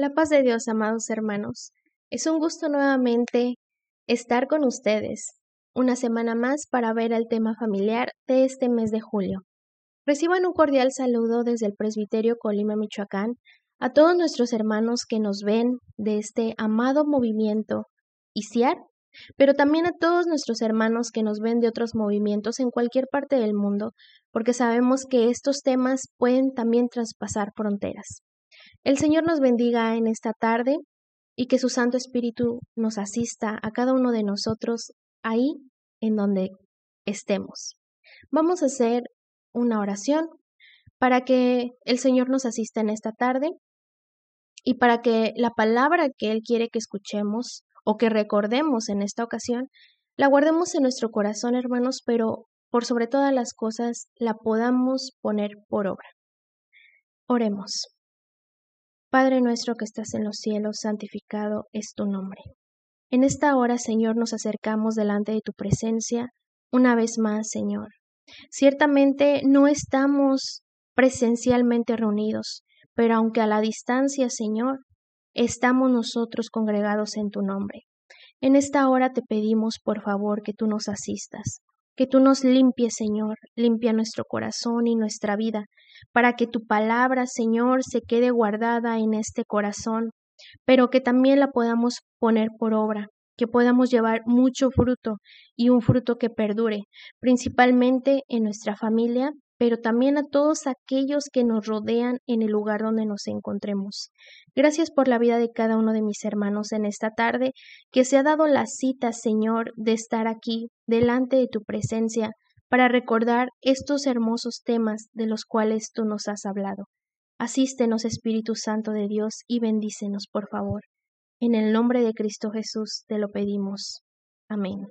La paz de Dios, amados hermanos. Es un gusto nuevamente estar con ustedes una semana más para ver el tema familiar de este mes de julio. Reciban un cordial saludo desde el Presbiterio Colima, Michoacán, a todos nuestros hermanos que nos ven de este amado movimiento ICIAR, pero también a todos nuestros hermanos que nos ven de otros movimientos en cualquier parte del mundo, porque sabemos que estos temas pueden también traspasar fronteras. El Señor nos bendiga en esta tarde y que su Santo Espíritu nos asista a cada uno de nosotros ahí en donde estemos. Vamos a hacer una oración para que el Señor nos asista en esta tarde y para que la palabra que Él quiere que escuchemos o que recordemos en esta ocasión, la guardemos en nuestro corazón, hermanos, pero por sobre todas las cosas la podamos poner por obra. Oremos. Padre nuestro que estás en los cielos, santificado es tu nombre. En esta hora, Señor, nos acercamos delante de tu presencia una vez más, Señor. Ciertamente no estamos presencialmente reunidos, pero aunque a la distancia, Señor, estamos nosotros congregados en tu nombre. En esta hora te pedimos, por favor, que tú nos asistas, que tú nos limpies, Señor, limpia nuestro corazón y nuestra vida, para que tu palabra, Señor, se quede guardada en este corazón, pero que también la podamos poner por obra, que podamos llevar mucho fruto y un fruto que perdure, principalmente en nuestra familia, pero también a todos aquellos que nos rodean en el lugar donde nos encontremos. Gracias por la vida de cada uno de mis hermanos en esta tarde, que se ha dado la cita, Señor, de estar aquí, delante de tu presencia, para recordar estos hermosos temas de los cuales tú nos has hablado. Asístenos, Espíritu Santo de Dios, y bendícenos, por favor. En el nombre de Cristo Jesús te lo pedimos. Amén.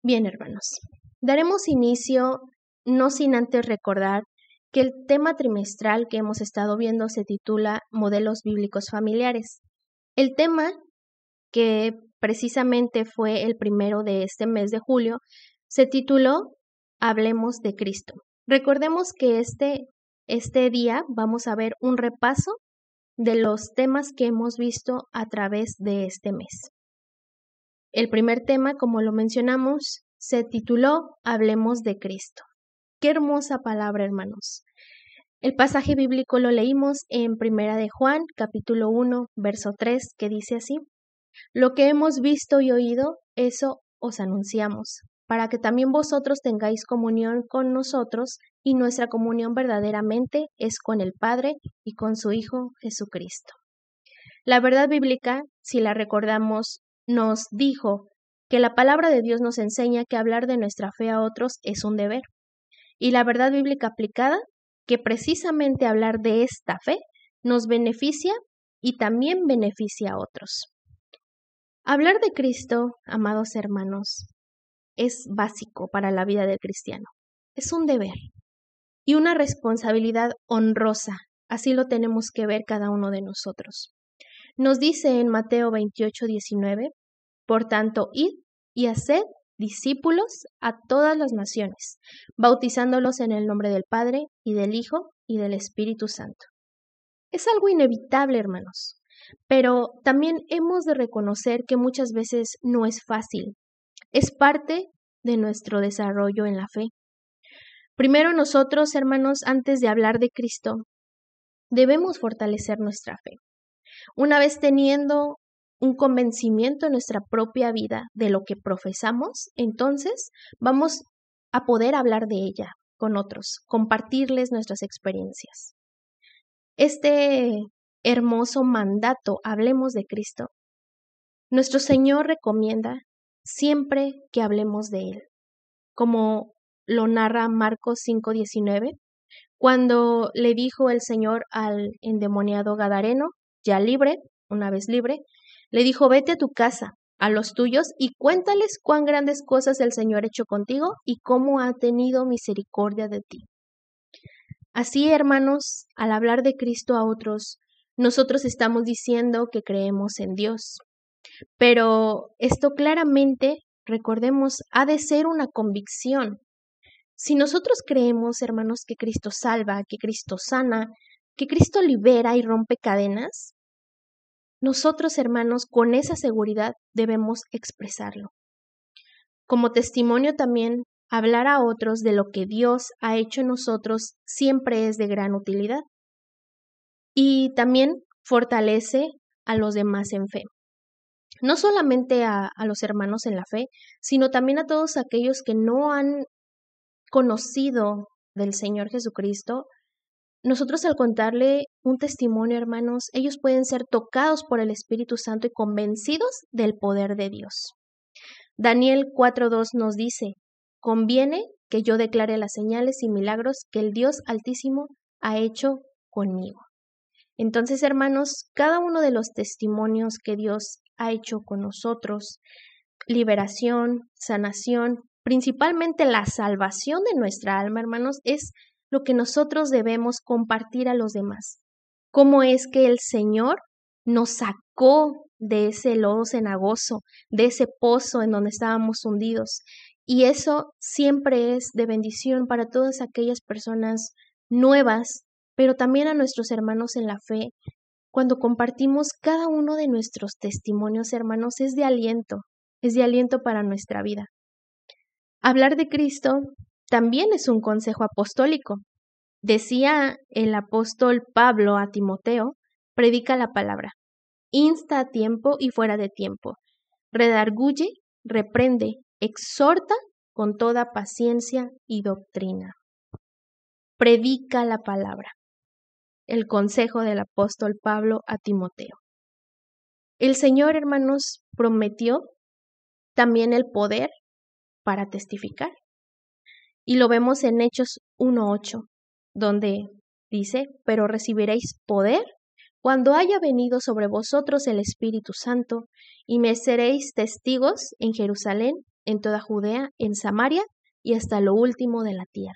Bien, hermanos, daremos inicio no sin antes recordar que el tema trimestral que hemos estado viendo se titula Modelos Bíblicos Familiares. El tema, que precisamente fue el primero de este mes de julio, se tituló Hablemos de Cristo. Recordemos que este día vamos a ver un repaso de los temas que hemos visto a través de este mes. El primer tema, como lo mencionamos, se tituló Hablemos de Cristo. Qué hermosa palabra, hermanos. El pasaje bíblico lo leímos en Primera de Juan, capítulo 1, verso 3, que dice así: Lo que hemos visto y oído, eso os anunciamos, para que también vosotros tengáis comunión con nosotros, y nuestra comunión verdaderamente es con el Padre y con su Hijo Jesucristo. La verdad bíblica, si la recordamos, nos dijo que la palabra de Dios nos enseña que hablar de nuestra fe a otros es un deber. Y la verdad bíblica aplicada, que precisamente hablar de esta fe nos beneficia y también beneficia a otros. Hablar de Cristo, amados hermanos, es básico para la vida del cristiano. Es un deber y una responsabilidad honrosa. Así lo tenemos que ver cada uno de nosotros. Nos dice en Mateo 28:19, por tanto, id y haced discípulos a todas las naciones, bautizándolos en el nombre del Padre y del Hijo y del Espíritu Santo. Es algo inevitable, hermanos, pero también hemos de reconocer que muchas veces no es fácil. Es parte de nuestro desarrollo en la fe. Primero nosotros, hermanos, antes de hablar de Cristo, debemos fortalecer nuestra fe. Una vez teniendo un convencimiento en nuestra propia vida de lo que profesamos, entonces vamos a poder hablar de ella con otros, compartirles nuestras experiencias. Este hermoso mandato, hablemos de Cristo, nuestro Señor recomienda siempre que hablemos de Él, como lo narra Marcos 5:19, cuando le dijo el Señor al endemoniado gadareno, ya libre, una vez libre, le dijo: vete a tu casa, a los tuyos, y cuéntales cuán grandes cosas el Señor ha hecho contigo y cómo ha tenido misericordia de ti. Así, hermanos, al hablar de Cristo a otros, nosotros estamos diciendo que creemos en Dios. Pero esto claramente, recordemos, ha de ser una convicción. Si nosotros creemos, hermanos, que Cristo salva, que Cristo sana, que Cristo libera y rompe cadenas, nosotros, hermanos, con esa seguridad debemos expresarlo. Como testimonio también, hablar a otros de lo que Dios ha hecho en nosotros siempre es de gran utilidad. Y también fortalece a los demás en fe. No solamente a los hermanos en la fe, sino también a todos aquellos que no han conocido del Señor Jesucristo. Nosotros al contarle un testimonio, hermanos, ellos pueden ser tocados por el Espíritu Santo y convencidos del poder de Dios. Daniel 4:2 nos dice: conviene que yo declare las señales y milagros que el Dios Altísimo ha hecho conmigo. Entonces, hermanos, cada uno de los testimonios que Dios ha hecho con nosotros, liberación, sanación, principalmente la salvación de nuestra alma, hermanos, es lo que nosotros debemos compartir a los demás. Cómo es que el Señor nos sacó de ese lodo cenagoso, de ese pozo en donde estábamos hundidos. Y eso siempre es de bendición para todas aquellas personas nuevas, pero también a nuestros hermanos en la fe. Cuando compartimos cada uno de nuestros testimonios, hermanos, es de aliento para nuestra vida. Hablar de Cristo también es un consejo apostólico. Decía el apóstol Pablo a Timoteo: predica la palabra, insta a tiempo y fuera de tiempo, redarguye, reprende, exhorta con toda paciencia y doctrina. Predica la palabra. El consejo del apóstol Pablo a Timoteo. El Señor, hermanos, prometió también el poder para testificar. Y lo vemos en Hechos 1:8, donde dice: pero recibiréis poder cuando haya venido sobre vosotros el Espíritu Santo, y me seréis testigos en Jerusalén, en toda Judea, en Samaria y hasta lo último de la tierra.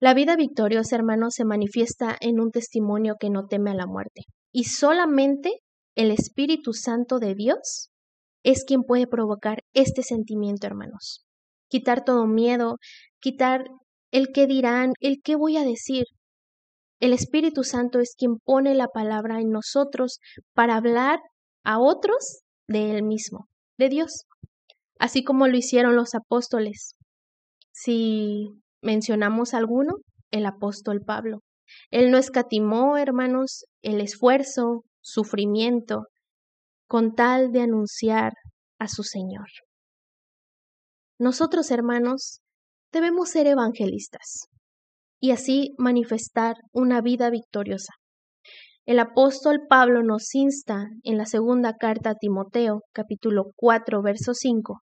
La vida victoriosa, hermanos, se manifiesta en un testimonio que no teme a la muerte. Y solamente el Espíritu Santo de Dios es quien puede provocar este sentimiento, hermanos. Quitar todo miedo, quitar el qué dirán, el qué voy a decir. El Espíritu Santo es quien pone la palabra en nosotros para hablar a otros de Él mismo, de Dios. Así como lo hicieron los apóstoles. Si mencionamos alguno, el apóstol Pablo. Él no escatimó, hermanos, el esfuerzo, sufrimiento, con tal de anunciar a su Señor. Nosotros, hermanos, debemos ser evangelistas y así manifestar una vida victoriosa. El apóstol Pablo nos insta en la segunda carta a Timoteo, capítulo 4, verso 5,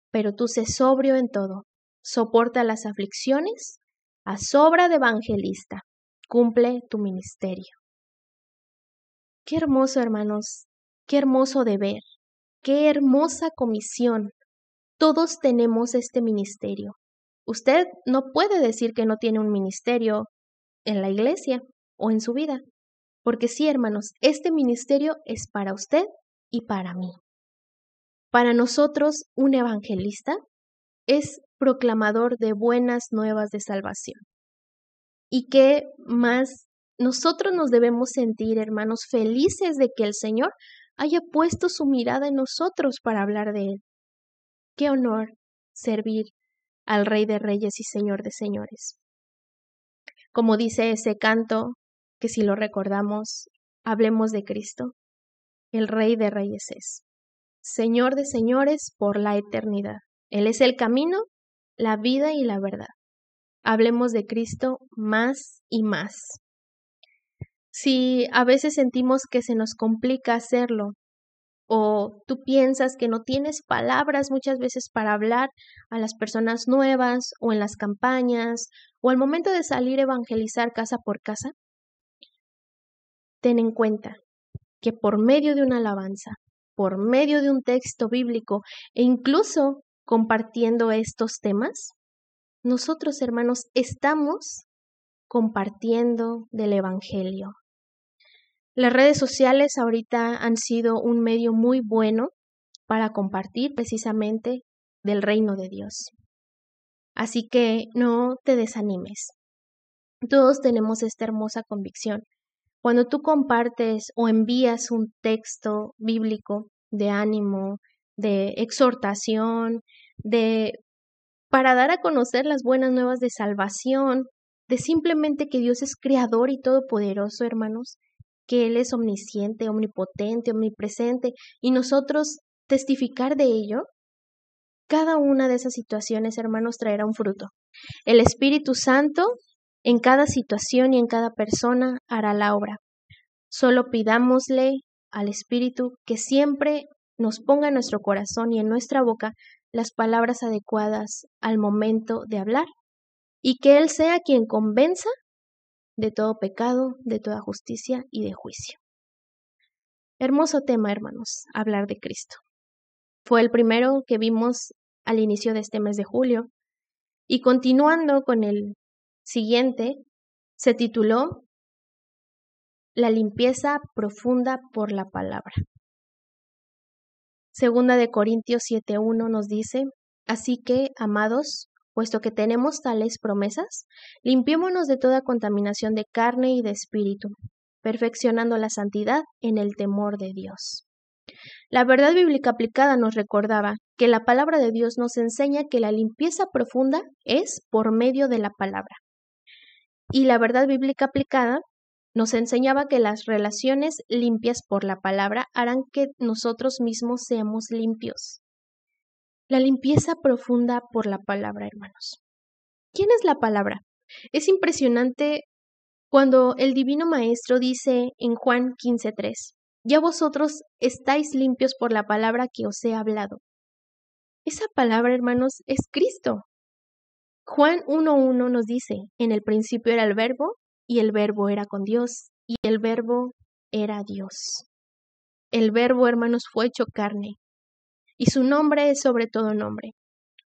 pero tú sé sobrio en todo, soporta las aflicciones, haz obra de evangelista, cumple tu ministerio. Qué hermoso, hermanos, qué hermoso deber, qué hermosa comisión. Todos tenemos este ministerio. Usted no puede decir que no tiene un ministerio en la iglesia o en su vida, porque sí, hermanos, este ministerio es para usted y para mí. Para nosotros, un evangelista es proclamador de buenas nuevas de salvación. Y qué más nosotros nos debemos sentir, hermanos, felices de que el Señor haya puesto su mirada en nosotros para hablar de Él. Qué honor servir al Rey de Reyes y Señor de Señores. Como dice ese canto, que si lo recordamos, hablemos de Cristo. El Rey de Reyes es Señor de Señores por la eternidad. Él es el camino, la vida y la verdad. Hablemos de Cristo más y más. Si a veces sentimos que se nos complica hacerlo, o tú piensas que no tienes palabras muchas veces para hablar a las personas nuevas, o en las campañas, o al momento de salir a evangelizar casa por casa, ten en cuenta que por medio de una alabanza, por medio de un texto bíblico e incluso compartiendo estos temas, nosotros, hermanos, estamos compartiendo del Evangelio. Las redes sociales ahorita han sido un medio muy bueno para compartir precisamente del reino de Dios. Así que no te desanimes. Todos tenemos esta hermosa convicción. Cuando tú compartes o envías un texto bíblico de ánimo, de exhortación, de para dar a conocer las buenas nuevas de salvación, de simplemente que Dios es creador y todopoderoso, hermanos, que Él es omnisciente, omnipotente, omnipresente, y nosotros testificar de ello, cada una de esas situaciones, hermanos, traerá un fruto. El Espíritu Santo en cada situación y en cada persona hará la obra. Solo pidámosle al Espíritu que siempre nos ponga en nuestro corazón y en nuestra boca las palabras adecuadas al momento de hablar, y que Él sea quien convenza de todo pecado, de toda justicia y de juicio. Hermoso tema, hermanos, hablar de Cristo. Fue el primero que vimos al inicio de este mes de julio, y continuando con el siguiente, se tituló La limpieza profunda por la palabra. Segunda de Corintios 7:1 nos dice: Así que, amados, puesto que tenemos tales promesas, limpiémonos de toda contaminación de carne y de espíritu, perfeccionando la santidad en el temor de Dios. La verdad bíblica aplicada nos recordaba que la palabra de Dios nos enseña que la limpieza profunda es por medio de la palabra. Y la verdad bíblica aplicada nos enseñaba que las relaciones limpias por la palabra harán que nosotros mismos seamos limpios. La limpieza profunda por la palabra, hermanos. ¿Quién es la palabra? Es impresionante cuando el Divino Maestro dice en Juan 15:3, ya vosotros estáis limpios por la palabra que os he hablado. Esa palabra, hermanos, es Cristo. Juan 1:1 nos dice, en el principio era el Verbo, y el Verbo era con Dios, y el Verbo era Dios. El Verbo, hermanos, fue hecho carne, y su nombre es sobre todo nombre,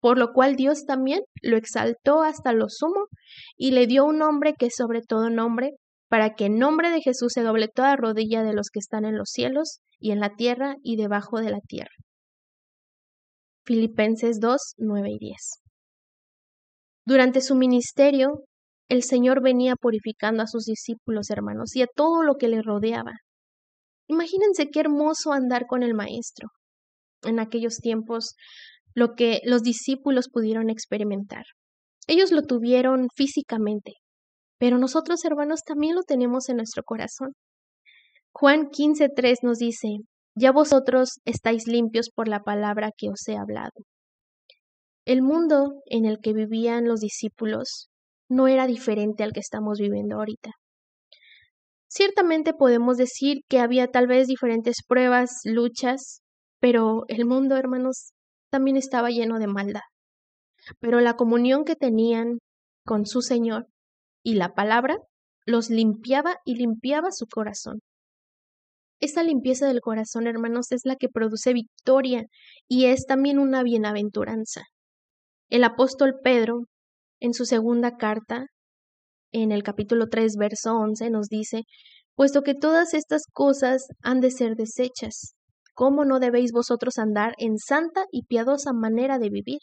por lo cual Dios también lo exaltó hasta lo sumo, y le dio un nombre que es sobre todo nombre, para que en nombre de Jesús se doble toda rodilla de los que están en los cielos, y en la tierra, y debajo de la tierra. Filipenses 2:9 y 10. Durante su ministerio, el Señor venía purificando a sus discípulos, hermanos, y a todo lo que les rodeaba. Imagínense qué hermoso andar con el Maestro. En aquellos tiempos, lo que los discípulos pudieron experimentar. Ellos lo tuvieron físicamente, pero nosotros, hermanos, también lo tenemos en nuestro corazón. Juan 15:3 nos dice, ya vosotros estáis limpios por la palabra que os he hablado. El mundo en el que vivían los discípulos no era diferente al que estamos viviendo ahorita. Ciertamente podemos decir que había tal vez diferentes pruebas, luchas, pero el mundo, hermanos, también estaba lleno de maldad. Pero la comunión que tenían con su Señor y la palabra los limpiaba y limpiaba su corazón. Esta limpieza del corazón, hermanos, es la que produce victoria y es también una bienaventuranza. El apóstol Pedro, en su segunda carta, en el capítulo 3, verso 11, nos dice, puesto que todas estas cosas han de ser deshechas, ¿cómo no debéis vosotros andar en santa y piadosa manera de vivir?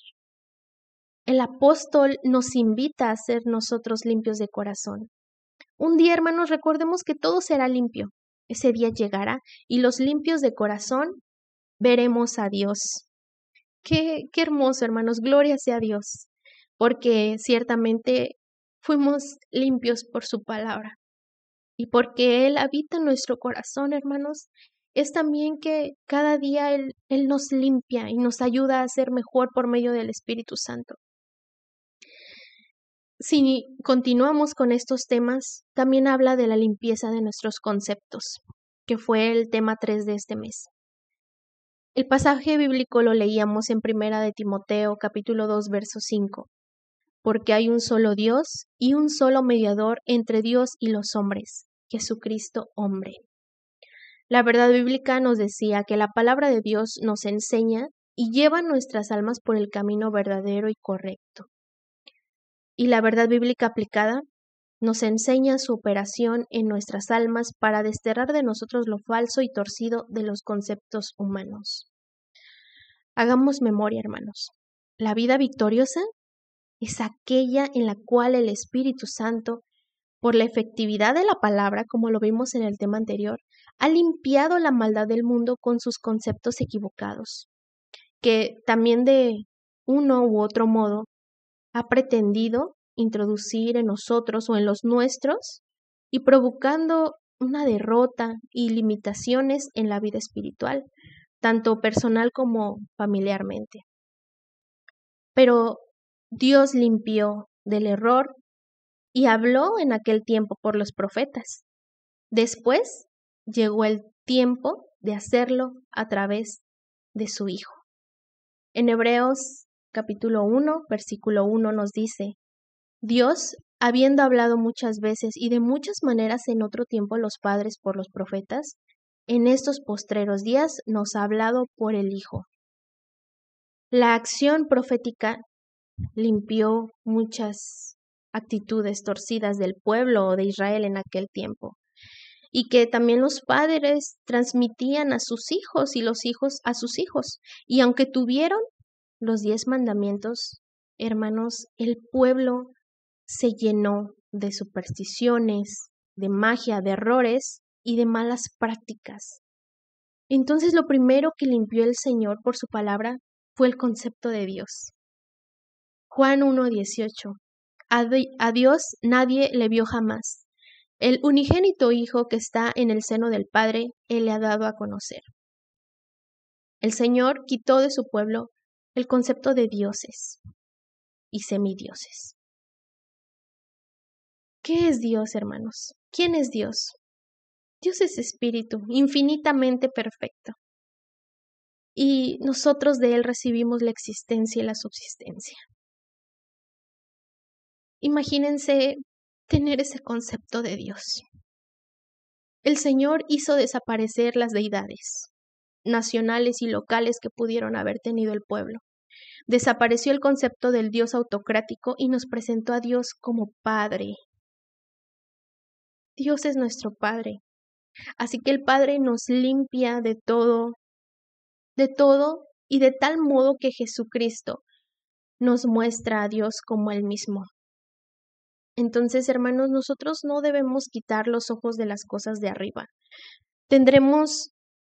El apóstol nos invita a ser nosotros limpios de corazón. Un día, hermanos, recordemos que todo será limpio. Ese día llegará y los limpios de corazón veremos a Dios. Qué hermoso, hermanos, gloria sea a Dios, porque ciertamente fuimos limpios por su palabra y porque Él habita en nuestro corazón, hermanos, es también que cada día Él nos limpia y nos ayuda a ser mejor por medio del Espíritu Santo. Si continuamos con estos temas, también habla de la limpieza de nuestros conceptos, que fue el tema 3 de este mes. El pasaje bíblico lo leíamos en Primera de Timoteo, capítulo 2, verso 5. Porque hay un solo Dios y un solo mediador entre Dios y los hombres, Jesucristo hombre. La verdad bíblica nos decía que la palabra de Dios nos enseña y lleva nuestras almas por el camino verdadero y correcto. Y la verdad bíblica aplicada nos enseña su operación en nuestras almas para desterrar de nosotros lo falso y torcido de los conceptos humanos. Hagamos memoria, hermanos. La vida victoriosa es aquella en la cual el Espíritu Santo por la efectividad de la palabra, como lo vimos en el tema anterior, ha limpiado la maldad del mundo con sus conceptos equivocados, que también de uno u otro modo ha pretendido introducir en nosotros o en los nuestros y provocando una derrota y limitaciones en la vida espiritual, tanto personal como familiarmente. Pero Dios limpió del error y habló en aquel tiempo por los profetas. Después llegó el tiempo de hacerlo a través de su Hijo. En Hebreos capítulo 1, versículo 1 nos dice: Dios, habiendo hablado muchas veces y de muchas maneras en otro tiempo a los padres por los profetas, en estos postreros días nos ha hablado por el Hijo. La acción profética limpió muchas actitudes torcidas del pueblo de Israel en aquel tiempo, y que también los padres transmitían a sus hijos y los hijos a sus hijos. Y aunque tuvieron los 10 mandamientos, hermanos, el pueblo se llenó de supersticiones, de magia, de errores y de malas prácticas. Entonces lo primero que limpió el Señor por su palabra fue el concepto de Dios. Juan 1:18. A Dios nadie le vio jamás. El unigénito Hijo que está en el seno del Padre, Él le ha dado a conocer. El Señor quitó de su pueblo el concepto de dioses y semidioses. ¿Qué es Dios, hermanos? ¿Quién es Dios? Dios es espíritu, infinitamente perfecto. Y nosotros de Él recibimos la existencia y la subsistencia. Imagínense tener ese concepto de Dios. El Señor hizo desaparecer las deidades nacionales y locales que pudieron haber tenido el pueblo. Desapareció el concepto del Dios autocrático y nos presentó a Dios como Padre. Dios es nuestro Padre. Así que el Padre nos limpia de todo y de tal modo que Jesucristo nos muestra a Dios como Él mismo. Entonces, hermanos, nosotros no debemos quitar los ojos de las cosas de arriba.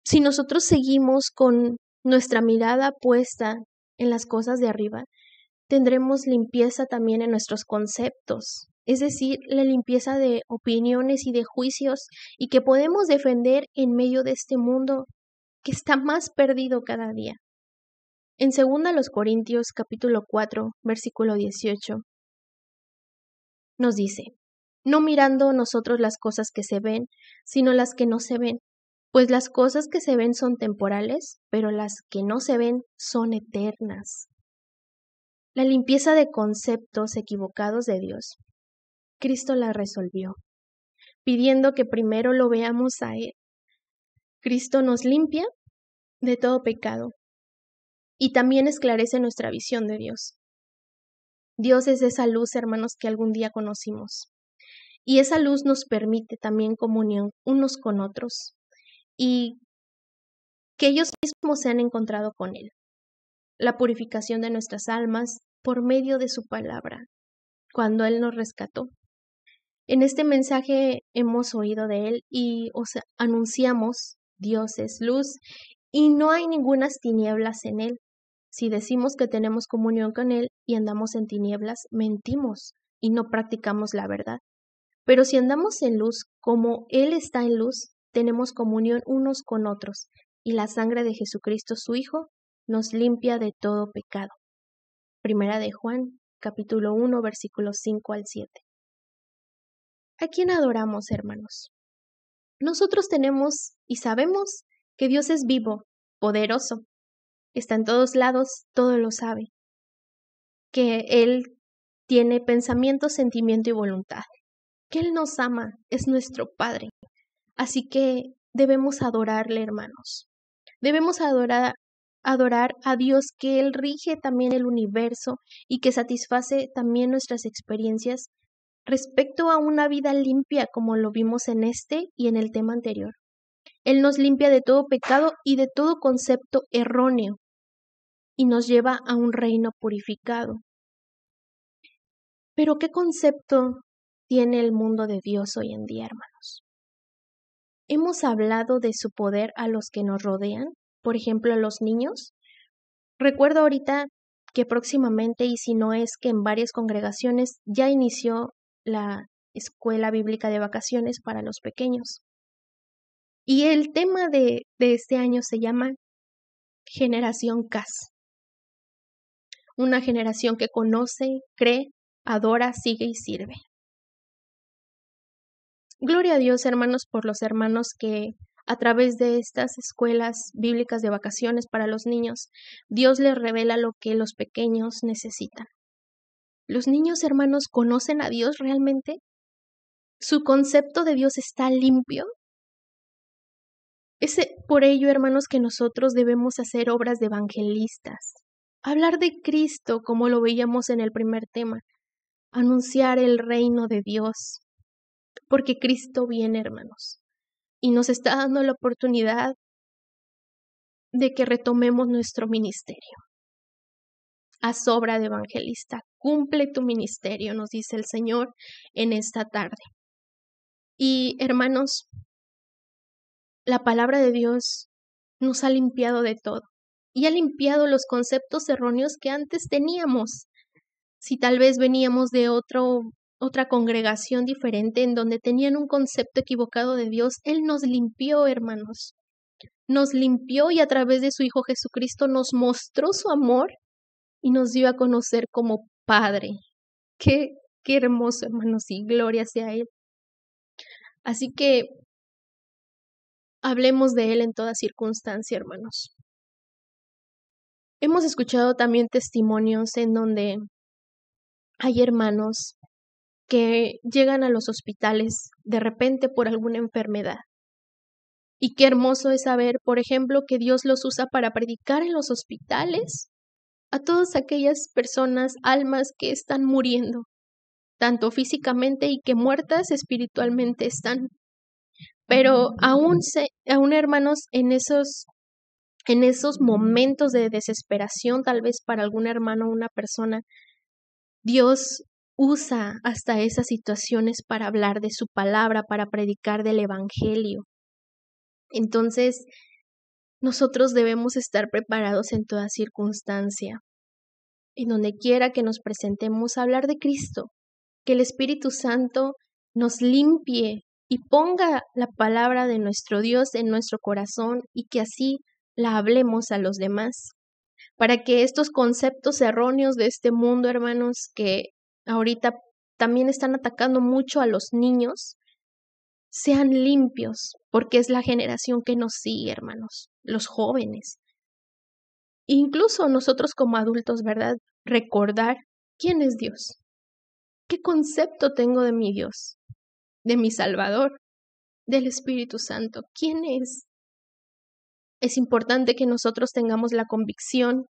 Si nosotros seguimos con nuestra mirada puesta en las cosas de arriba, tendremos limpieza también en nuestros conceptos, es decir, la limpieza de opiniones y de juicios, y que podemos defender en medio de este mundo que está más perdido cada día. En 2 Corintios capítulo 4, versículo 18, nos dice: no mirando nosotros las cosas que se ven, sino las que no se ven, pues las cosas que se ven son temporales, pero las que no se ven son eternas. La limpieza de conceptos equivocados de Dios, Cristo la resolvió, pidiendo que primero lo veamos a Él. Cristo nos limpia de todo pecado y también esclarece nuestra visión de Dios. Dios es esa luz, hermanos, que algún día conocimos. Y esa luz nos permite también comunión unos con otros y que ellos mismos se han encontrado con Él. La purificación de nuestras almas por medio de su palabra, cuando Él nos rescató. En este mensaje hemos oído de Él y os anunciamos: Dios es luz y no hay ningunas tinieblas en Él. Si decimos que tenemos comunión con Él y andamos en tinieblas, mentimos y no practicamos la verdad. Pero si andamos en luz como Él está en luz, tenemos comunión unos con otros, y la sangre de Jesucristo su Hijo nos limpia de todo pecado. Primera de Juan, capítulo 1, versículos 5 al 7. ¿A quién adoramos, hermanos? Nosotros tenemos y sabemos que Dios es vivo, poderoso, está en todos lados, todo lo sabe, que Él tiene pensamiento, sentimiento y voluntad, que Él nos ama, es nuestro Padre. Así que debemos adorarle, hermanos. Debemos adorar a Dios, que Él rige también el universo y que satisface también nuestras experiencias respecto a una vida limpia, como lo vimos en este y en el tema anterior. Él nos limpia de todo pecado y de todo concepto erróneo y nos lleva a un reino purificado. Pero ¿qué concepto tiene el mundo de Dios hoy en día, hermanos. Hemos hablado de su poder a los que nos rodean, por ejemplo, a los niños. Recuerdo ahorita que próximamente, y si no es que en varias congregaciones, ya inició la escuela bíblica de vacaciones para los pequeños. Y el tema de este año se llama Generación CAS. Una generación que conoce, cree, adora, sigue y sirve. Gloria a Dios, hermanos, por los hermanos que a través de estas escuelas bíblicas de vacaciones para los niños, Dios les revela lo que los pequeños necesitan. ¿Los niños, hermanos, conocen a Dios realmente? ¿Su concepto de Dios está limpio? Es por ello, hermanos, que nosotros debemos hacer obras de evangelistas. Hablar de Cristo, como lo veíamos en el primer tema. Anunciar el reino de Dios. Porque Cristo viene, hermanos. Y nos está dando la oportunidad de que retomemos nuestro ministerio. Haz obra de evangelista. Cumple tu ministerio, nos dice el Señor en esta tarde. Y, hermanos, la palabra de Dios nos ha limpiado de todo y ha limpiado los conceptos erróneos que antes teníamos. Si tal vez veníamos de otra congregación diferente en donde tenían un concepto equivocado de Dios, Él nos limpió, hermanos. Nos limpió y a través de su Hijo Jesucristo nos mostró su amor y nos dio a conocer como Padre. Qué hermoso, hermanos, y gloria sea a Él. Así que hablemos de Él en toda circunstancia, hermanos. Hemos escuchado también testimonios en donde hay hermanos que llegan a los hospitales de repente por alguna enfermedad. Y qué hermoso es saber, por ejemplo, que Dios los usa para predicar en los hospitales a todas aquellas personas, almas que están muriendo, tanto físicamente y que muertas espiritualmente están. Pero aún hermanos, en esos momentos de desesperación, tal vez para algún hermano o una persona, Dios usa hasta esas situaciones para hablar de su palabra, para predicar del evangelio. Entonces, nosotros debemos estar preparados en toda circunstancia, en donde quiera que nos presentemos a hablar de Cristo, que el Espíritu Santo nos limpie y ponga la palabra de nuestro Dios en nuestro corazón y que así la hablemos a los demás, para que estos conceptos erróneos de este mundo, hermanos, que ahorita también están atacando mucho a los niños, sean limpios, porque es la generación que nos sigue, hermanos, los jóvenes. Incluso nosotros como adultos, ¿verdad? Recordar quién es Dios, qué concepto tengo de mi Dios, de mi Salvador, del Espíritu Santo, quién es. Es importante que nosotros tengamos la convicción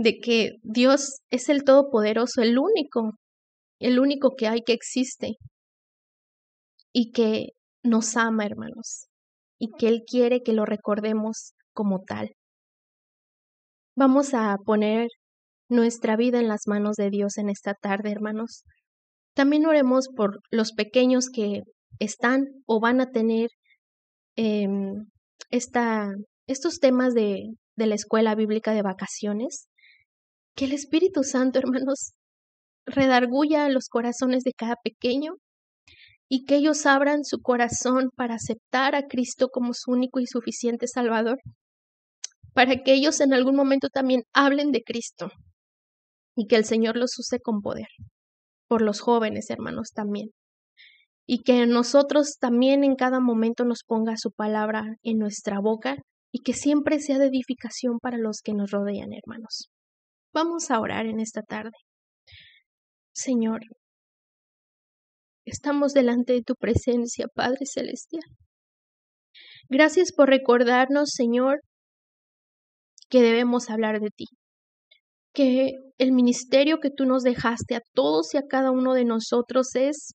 de que Dios es el Todopoderoso, el único que hay, que existe, y que nos ama, hermanos, y que Él quiere que lo recordemos como tal. Vamos a poner nuestra vida en las manos de Dios en esta tarde, hermanos. También oremos por los pequeños que están o van a tener estos temas de la escuela bíblica de vacaciones. Que el Espíritu Santo, hermanos, redarguya los corazones de cada pequeño y que ellos abran su corazón para aceptar a Cristo como su único y suficiente Salvador, para que ellos en algún momento también hablen de Cristo y que el Señor los use con poder, por los jóvenes, hermanos, también. Y que nosotros también en cada momento nos ponga su palabra en nuestra boca y que siempre sea de edificación para los que nos rodean, hermanos. Vamos a orar en esta tarde. Señor, estamos delante de tu presencia, Padre Celestial. Gracias por recordarnos, Señor, que debemos hablar de ti. Que el ministerio que tú nos dejaste a todos y a cada uno de nosotros es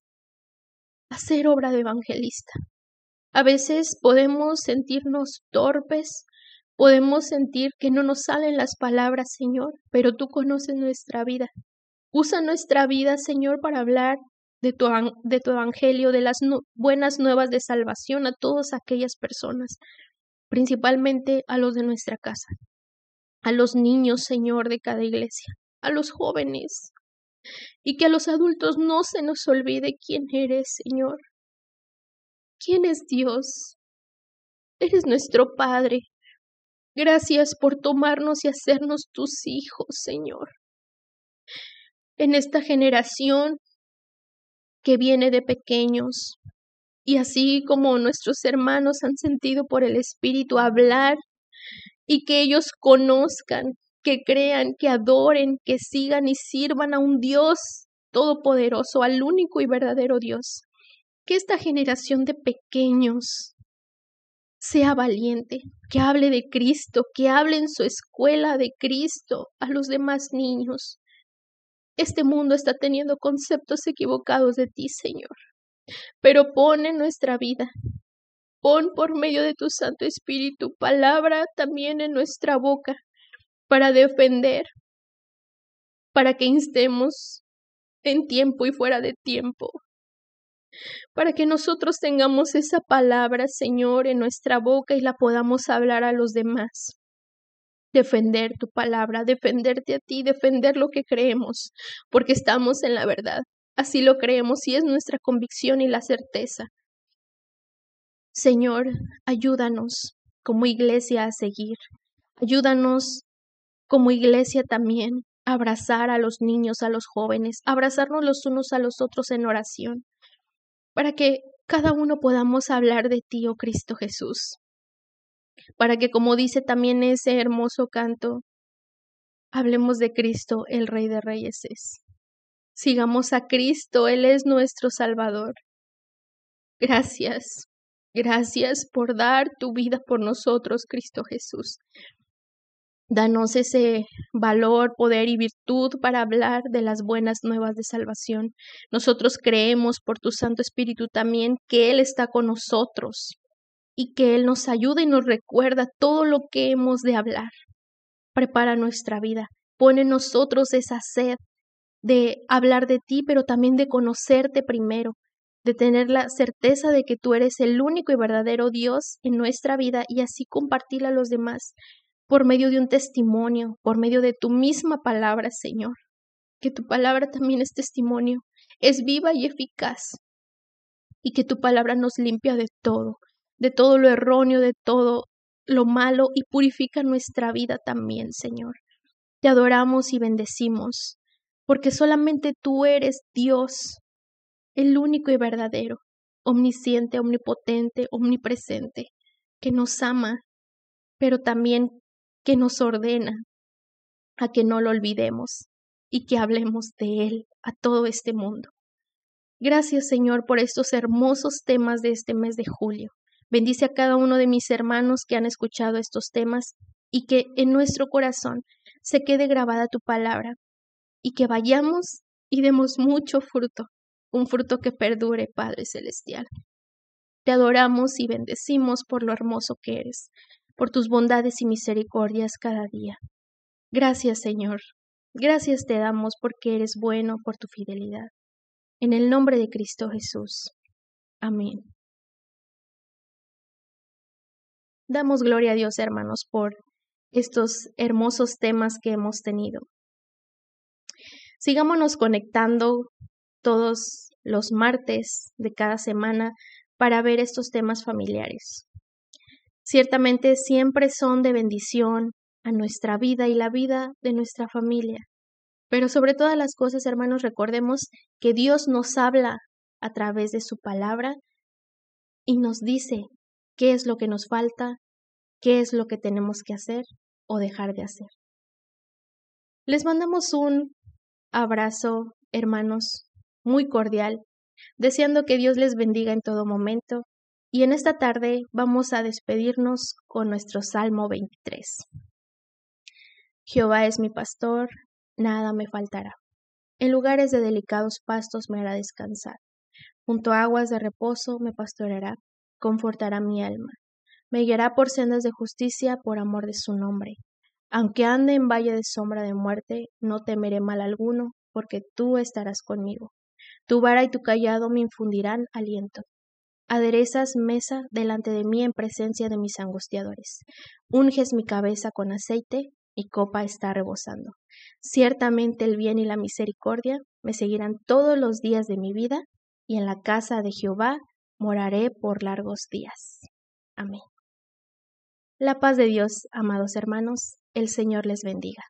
hacer obra de evangelista. A veces podemos sentirnos torpes, podemos sentir que no nos salen las palabras, Señor, pero tú conoces nuestra vida. Usa nuestra vida, Señor, para hablar de tu evangelio, de las buenas nuevas de salvación a todas aquellas personas, principalmente a los de nuestra casa, a los niños, Señor, de cada iglesia, a los jóvenes, y que a los adultos no se nos olvide quién eres, Señor. ¿Quién es Dios? Eres nuestro Padre. Gracias por tomarnos y hacernos tus hijos, Señor. En esta generación que viene de pequeños, y así como nuestros hermanos han sentido por el Espíritu hablar, y que ellos conozcan, que crean, que adoren, que sigan y sirvan a un Dios todopoderoso, al único y verdadero Dios. Que esta generación de pequeños sea valiente, que hable de Cristo, que hable en su escuela de Cristo a los demás niños. Este mundo está teniendo conceptos equivocados de ti, Señor, pero pon en nuestra vida, pon por medio de tu Santo Espíritu palabra también en nuestra boca para defender, para que instemos en tiempo y fuera de tiempo, para que nosotros tengamos esa palabra, Señor, en nuestra boca y la podamos hablar a los demás. Defender tu palabra, defenderte a ti, defender lo que creemos, porque estamos en la verdad. Así lo creemos y es nuestra convicción y la certeza. Señor, ayúdanos como iglesia a seguir. Ayúdanos como iglesia también a abrazar a los niños, a los jóvenes, abrazarnos los unos a los otros en oración, para que cada uno podamos hablar de ti, oh Cristo Jesús. Para que, como dice también ese hermoso canto, hablemos de Cristo, el Rey de Reyes es. Sigamos a Cristo, Él es nuestro Salvador. Gracias, gracias por dar tu vida por nosotros, Cristo Jesús. Danos ese valor, poder y virtud para hablar de las buenas nuevas de salvación. Nosotros creemos por tu Santo Espíritu también que Él está con nosotros y que Él nos ayuda y nos recuerda todo lo que hemos de hablar. Prepara nuestra vida, pone en nosotros esa sed de hablar de ti, pero también de conocerte primero, de tener la certeza de que tú eres el único y verdadero Dios en nuestra vida y así compartirla a los demás por medio de un testimonio, por medio de tu misma palabra, Señor. Que tu palabra también es testimonio, es viva y eficaz, y que tu palabra nos limpia de todo lo erróneo, de todo lo malo, y purifica nuestra vida también, Señor. Te adoramos y bendecimos, porque solamente tú eres Dios, el único y verdadero, omnisciente, omnipotente, omnipresente, que nos ama, pero también que nos ordena a que no lo olvidemos y que hablemos de Él a todo este mundo. Gracias, Señor, por estos hermosos temas de este mes de julio. Bendice a cada uno de mis hermanos que han escuchado estos temas y que en nuestro corazón se quede grabada tu palabra y que vayamos y demos mucho fruto, un fruto que perdure, Padre Celestial. Te adoramos y bendecimos por lo hermoso que eres, por tus bondades y misericordias cada día. Gracias, Señor. Gracias te damos porque eres bueno, por tu fidelidad. En el nombre de Cristo Jesús. Amén. Damos gloria a Dios, hermanos, por estos hermosos temas que hemos tenido. Sigámonos conectando todos los martes de cada semana para ver estos temas familiares. Ciertamente siempre son de bendición a nuestra vida y la vida de nuestra familia. Pero sobre todas las cosas, hermanos, recordemos que Dios nos habla a través de su palabra y nos dice qué es lo que nos falta, qué es lo que tenemos que hacer o dejar de hacer. Les mandamos un abrazo, hermanos, muy cordial, deseando que Dios les bendiga en todo momento. Y en esta tarde vamos a despedirnos con nuestro Salmo 23. Jehová es mi pastor, nada me faltará. En lugares de delicados pastos me hará descansar. Junto a aguas de reposo me pastoreará, confortará mi alma. Me guiará por sendas de justicia por amor de su nombre. Aunque ande en valle de sombra de muerte, no temeré mal alguno, porque tú estarás conmigo. Tu vara y tu cayado me infundirán aliento. Aderezas mesa delante de mí en presencia de mis angustiadores. Unges mi cabeza con aceite, mi copa está rebosando. Ciertamente el bien y la misericordia me seguirán todos los días de mi vida, y en la casa de Jehová moraré por largos días. Amén. La paz de Dios, amados hermanos, el Señor les bendiga.